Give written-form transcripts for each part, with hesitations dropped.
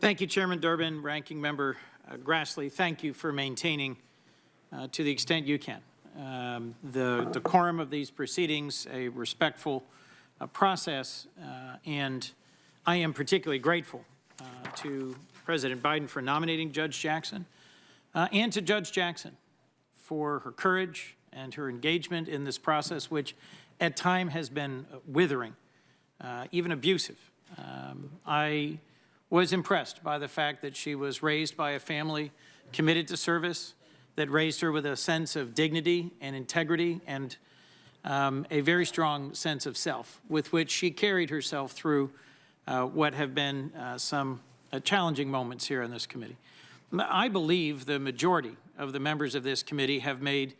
Thank you, Chairman Durbin, Ranking Member Grassley. Thank you for maintaining, to the extent you can, the decorum of these proceedings, a respectful process, and I am particularly grateful to President Biden for nominating Judge Jackson and to Judge Jackson for her courage and her engagement in this process, which at time has been withering, even abusive. I was impressed by the fact that she was raised by a family committed to service, that raised her with a sense of dignity and integrity and a very strong sense of self, with which she carried herself through what have been some challenging moments here in this committee. I believe the majority of the members of this committee have made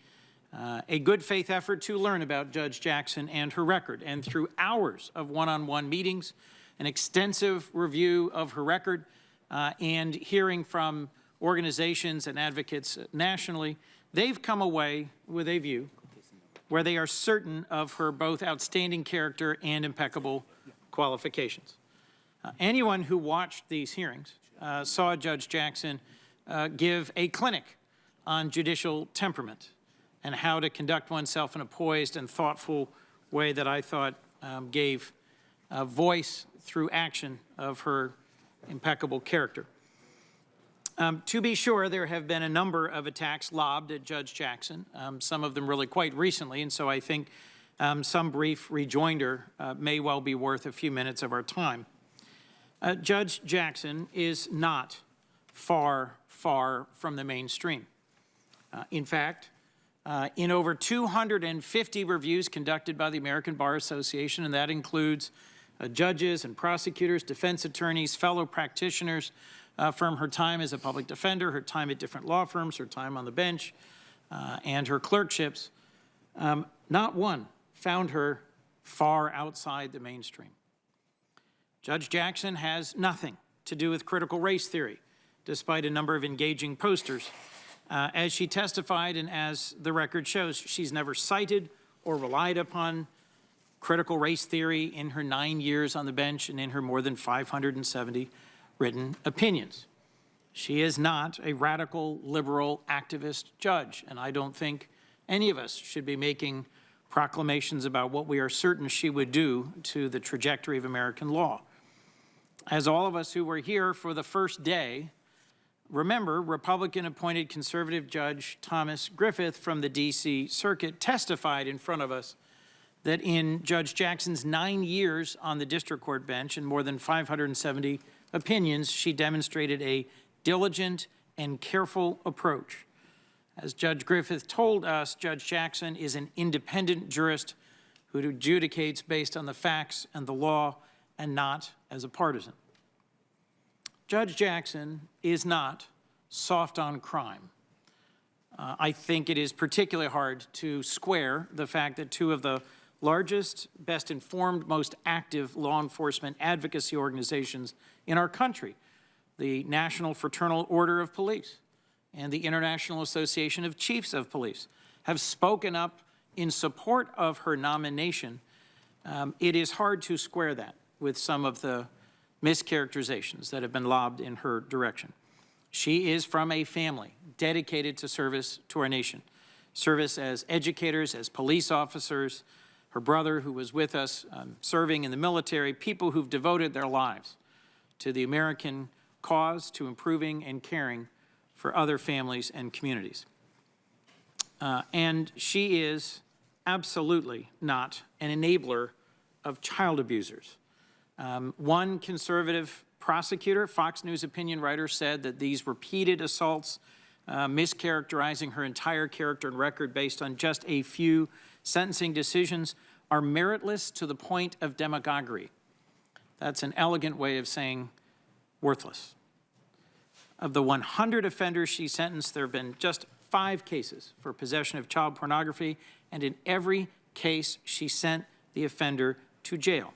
a good faith effort to learn about Judge Jackson and her record, and through hours of one-on-one meetings, an extensive review of her record, and hearing from organizations and advocates nationally, they've come away with a view where they are certain of her both outstanding character and impeccable qualifications. Anyone who watched these hearings saw Judge Jackson give a clinic on judicial temperament and how to conduct oneself in a poised and thoughtful way that I thought gave voice through action of her impeccable character. To be sure, there have been a number of attacks lobbed at Judge Jackson, some of them really quite recently, and so I think some brief rejoinder may well be worth a few minutes of our time. Judge Jackson is not far from the mainstream. In fact, in over 250 reviews conducted by the American Bar Association, and that includes judges and prosecutors, defense attorneys, fellow practitioners from her time as a public defender, her time at different law firms, her time on the bench, and her clerkships, not one found her far outside the mainstream. Judge Jackson has nothing to do with critical race theory, despite a number of engaging posters. As she testified, and as the record shows, she's never cited or relied upon critical race theory in her 9 years on the bench and in her more than 570 written opinions. She is not a radical liberal activist judge, and I don't think any of us should be making proclamations about what we are certain she would do to the trajectory of American law. As all of us who were here for the first day remember, Republican-appointed conservative Judge Thomas Griffith from the D.C. Circuit testified in front of us that in Judge Jackson's 9 years on the district court bench and more than 570 opinions, she demonstrated a diligent and careful approach. As Judge Griffith told us, Judge Jackson is an independent jurist who adjudicates based on the facts and the law and not as a partisan. Judge Jackson is not soft on crime. I think it is particularly hard to square the fact that two of the largest, best informed, most active law enforcement advocacy organizations in our country, the National Fraternal Order of Police and the International Association of Chiefs of Police, have spoken up in support of her nomination. It is hard to square that with some of the mischaracterizations that have been lobbed in her direction. She is from a family dedicated to service to our nation, service as educators, as police officers, her brother who was with us serving in the military, people who've devoted their lives to the American cause, to improving and caring for other families and communities. And she is absolutely not an enabler of child abusers. One conservative prosecutor, Fox News opinion writer, said that these repeated assaults, mischaracterizing her entire character and record based on just a few sentencing decisions, are meritless to the point of demagoguery. That's an elegant way of saying worthless. Of the 100 offenders she sentenced, there have been just 5 cases for possession of child pornography, and in every case, she sent the offender to jail.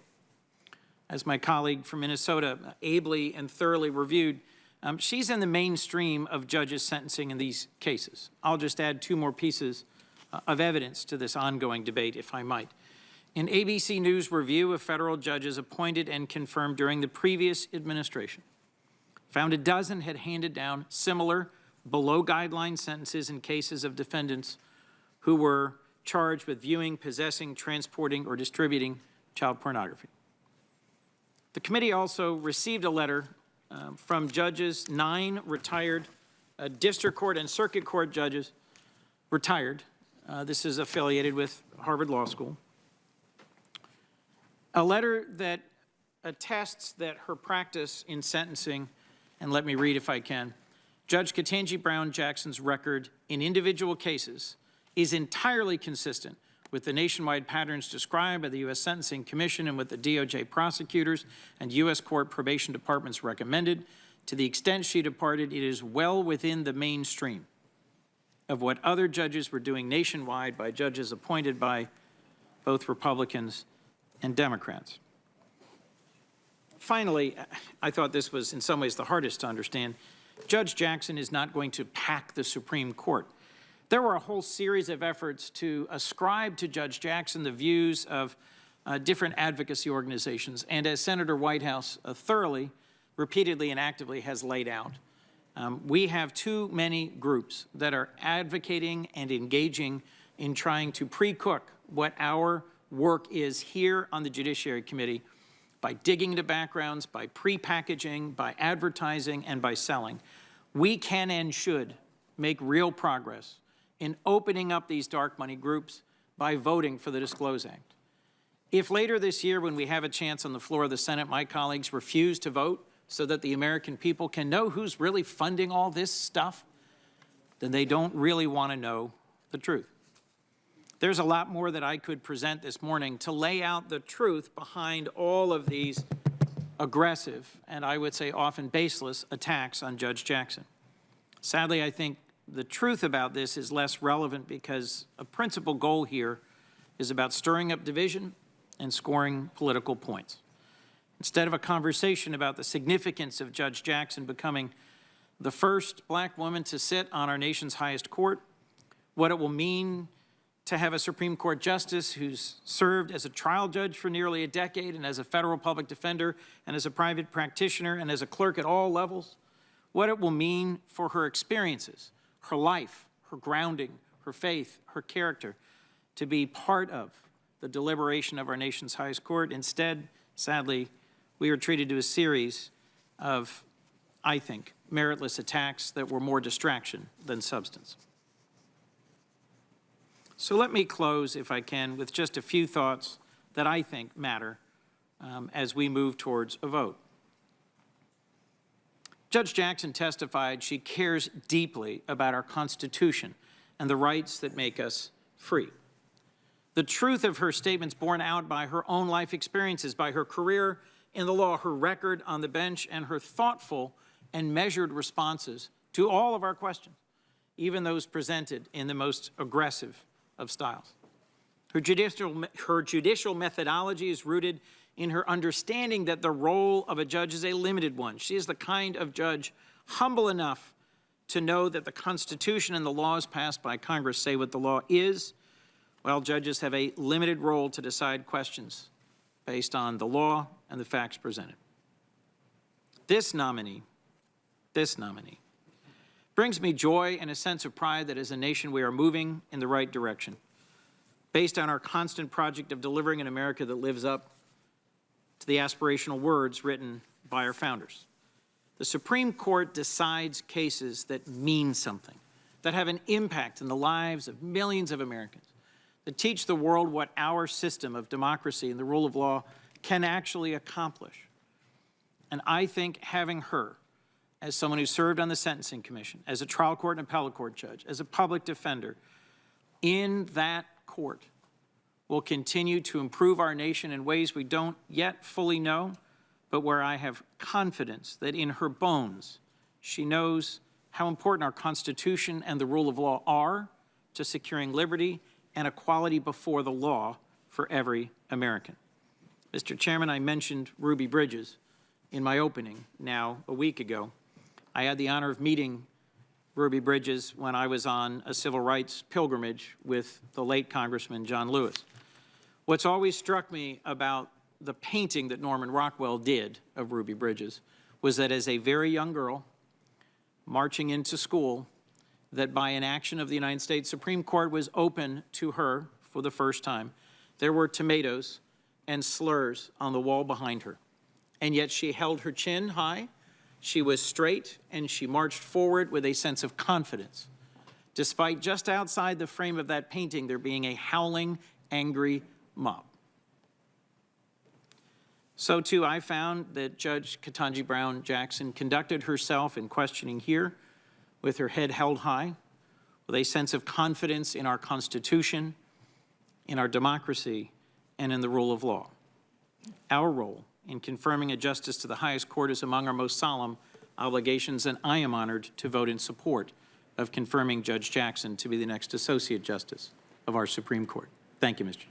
As my colleague from Minnesota ably and thoroughly reviewed, she's in the mainstream of judges sentencing in these cases. I'll just add 2 more pieces of evidence to this ongoing debate, if I might. An ABC News review of federal judges appointed and confirmed during the previous administration found a dozen had handed down similar below-guideline sentences in cases of defendants who were charged with viewing, possessing, transporting, or distributing child pornography. The committee also received a letter from judges, 9 retired district court and circuit court judges, retired. This is affiliated with Harvard Law School. A letter that attests that her practice in sentencing, and let me read if I can, Judge Ketanji Brown Jackson's record in individual cases is entirely consistent with the nationwide patterns described by the U.S. Sentencing Commission and what the DOJ prosecutors and U.S. Court probation departments recommended. To the extent she departed, it is well within the mainstream of what other judges were doing nationwide by judges appointed by both Republicans and Democrats. Finally, I thought this was in some ways the hardest to understand. Judge Jackson is not going to pack the Supreme Court. There were a whole series of efforts to ascribe to Judge Jackson the views of different advocacy organizations. And as Senator Whitehouse thoroughly, repeatedly, and actively has laid out, we have too many groups that are advocating and engaging in trying to pre-cook what our work is here on the Judiciary Committee by digging into backgrounds, by pre-packaging, by advertising, and by selling. We can and should make real progress in opening up these dark money groups by voting for the Disclose Act. If later this year, when we have a chance on the floor of the Senate, my colleagues refuse to vote so that the American people can know who's really funding all this stuff, then they don't really want to know the truth. There's a lot more that I could present this morning to lay out the truth behind all of these aggressive, and I would say often baseless, attacks on Judge Jackson. Sadly, I think the truth about this is less relevant because a principal goal here is about stirring up division and scoring political points. Instead of a conversation about the significance of Judge Jackson becoming the first black woman to sit on our nation's highest court, what it will mean to have a Supreme Court justice who's served as a trial judge for nearly a decade and as a federal public defender and as a private practitioner and as a clerk at all levels, what it will mean for her experiences, her life, her grounding, her faith, her character, to be part of the deliberation of our nation's highest court. Instead, sadly, we are treated to a series of, I think, meritless attacks that were more distraction than substance. So let me close, if I can, with just a few thoughts that I think matter as we move towards a vote. Judge Jackson testified she cares deeply about our Constitution and the rights that make us free. The truth of her statements borne out by her own life experiences, by her career in the law, her record on the bench, and her thoughtful and measured responses to all of our questions, even those presented in the most aggressive of styles. Her judicial methodology is rooted in her understanding that the role of a judge is a limited one. She is the kind of judge humble enough to know that the Constitution and the laws passed by Congress say what the law is, while judges have a limited role to decide questions based on the law and the facts presented. This nominee brings me joy and a sense of pride that as a nation we are moving in the right direction, based on our constant project of delivering an America that lives up to the aspirational words written by our founders. The Supreme Court decides cases that mean something, that have an impact in the lives of millions of Americans, that teach the world what our system of democracy and the rule of law can actually accomplish. And I think having her, as someone who served on the Sentencing Commission, as a trial court and appellate court judge, as a public defender, in that court will continue to improve our nation in ways we don't yet fully know, but where I have confidence that in her bones, she knows how important our Constitution and the rule of law are to securing liberty and equality before the law for every American. Mr. Chairman, I mentioned Ruby Bridges in my opening now a week ago. I had the honor of meeting Ruby Bridges when I was on a civil rights pilgrimage with the late Congressman John Lewis. What's always struck me about the painting that Norman Rockwell did of Ruby Bridges was that as a very young girl marching into school, that by an action of the United States Supreme Court was open to her for the first time, there were tomatoes and slurs on the wall behind her. And yet she held her chin high, she was straight, and she marched forward with a sense of confidence, despite just outside the frame of that painting there being a howling, angry mob. So too, I found that Judge Ketanji Brown Jackson conducted herself in questioning here with her head held high, with a sense of confidence in our Constitution, in our democracy, and in the rule of law. Our role in confirming a justice to the highest court is among our most solemn obligations, and I am honored to vote in support of confirming Judge Jackson to be the next Associate Justice of our Supreme Court. Thank you, Mr. Chair.